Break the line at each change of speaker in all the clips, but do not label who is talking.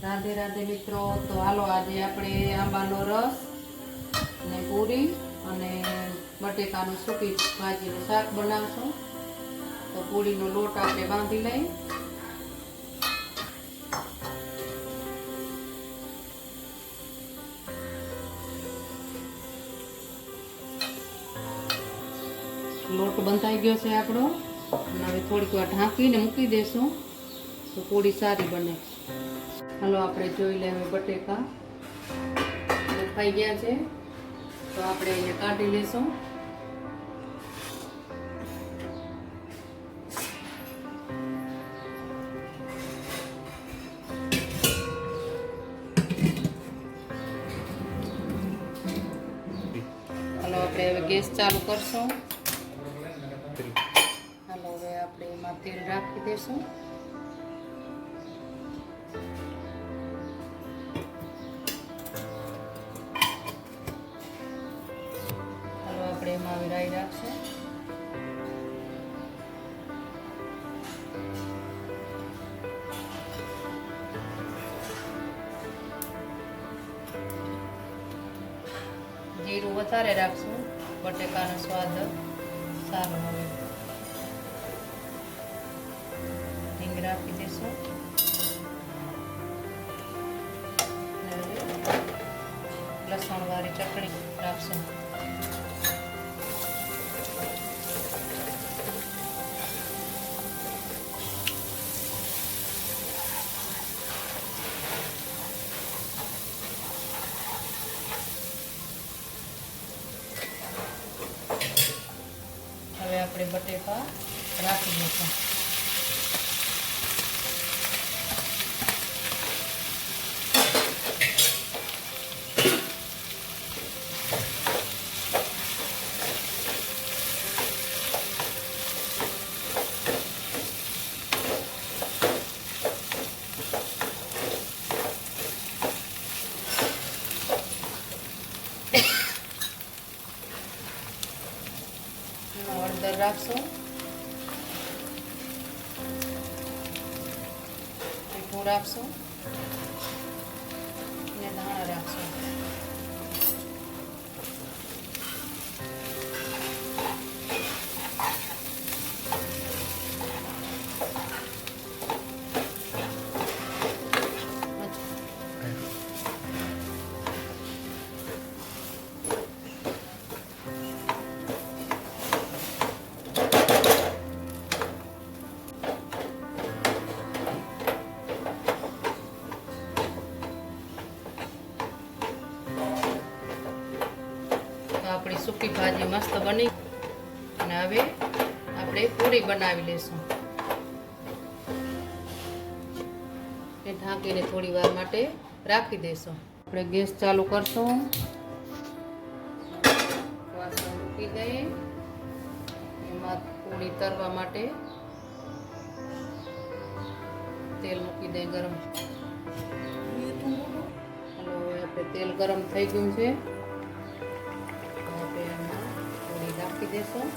રાધે રાધે મિત્રો. તો હાલો આજે આપણે આંબાનો રસ ને પૂરી અને બટેકાનું સૂકી ભાજીનું શાક બનાવશું. તો પૂરીનો લોટ આપણે બાંધી લઈ. લોટ બંધાઈ ગયો છે આપણો. અને હવે થોડીક વાર ઢાંકીને મૂકી દેશું તો પૂરી સારી બને. હાલો આપણે જોઈ લઈએ બટેકા બફાઈ ગયા છે તો આપણે એને કાઢી લેશું. હાલો આપણે હવે ગેસ ચાલુ કરશું. હાલો હવે આપણે એમાં તેલ રાખી દઈશું. આપણે એમાં રાઈ રાખશું. જીરું વધારે રાખશું, બટેકાનો સ્વાદ સારો આવે. હિંગ રાખી દઈશું. લસણ વાળી ચટણી રાખશું. હવે આપણે બટેકા રાખી દઈશું. હળદર રાખશું, મીઠું રાખશું અને ધાણા રાખશું. આપણી સૂકી ભાજી મસ્ત બની અને હવે આપણે પૂરી બનાવી લેશું. ઢાંકીને થોડી વાર માટે રાખી દઈશું. આપણે ગેસ ચાલુ કરશું. વાસણ મૂકી દઈએ. એમાં પૂરી તરવા માટે તેલ મૂકી દઈએ ગરમ. હાલો હવે આપણે તેલ ગરમ થઈ ગયું છે. રાખી દેશું.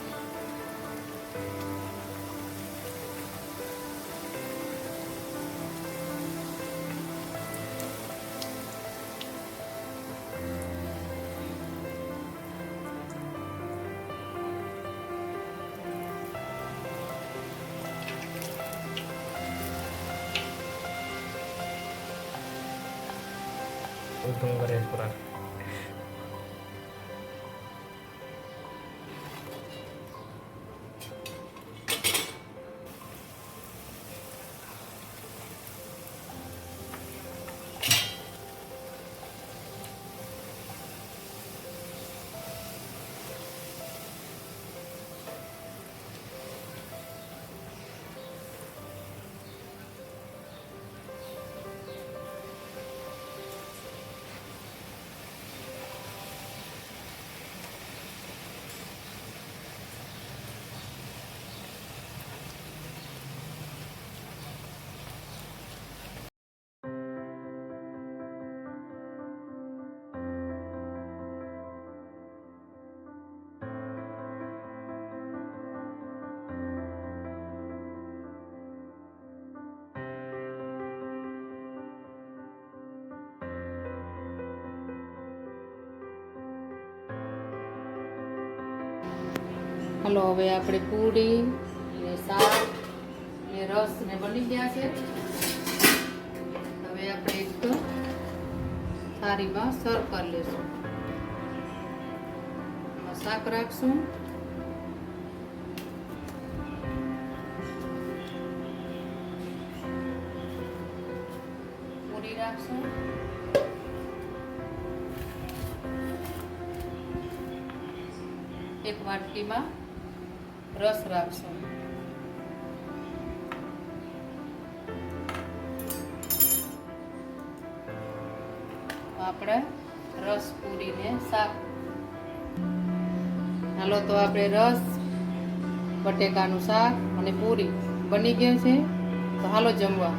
હાલો હવે આપણે પૂરી ને શાક ને રસ ને બની ગયા છે. હવે આપણે એક થાળીમાં સર્વ કરી લઈશું. એમાં શાક રાખશું, પૂરી રાખશું, એક વાટકીમાં રસ રાખશું. આપણે રસ પૂરી ને શાક. હાલો તો આપણે રસ બટેકાનું શાક અને પૂરી બની ગયું છે. તો હાલો જમવા.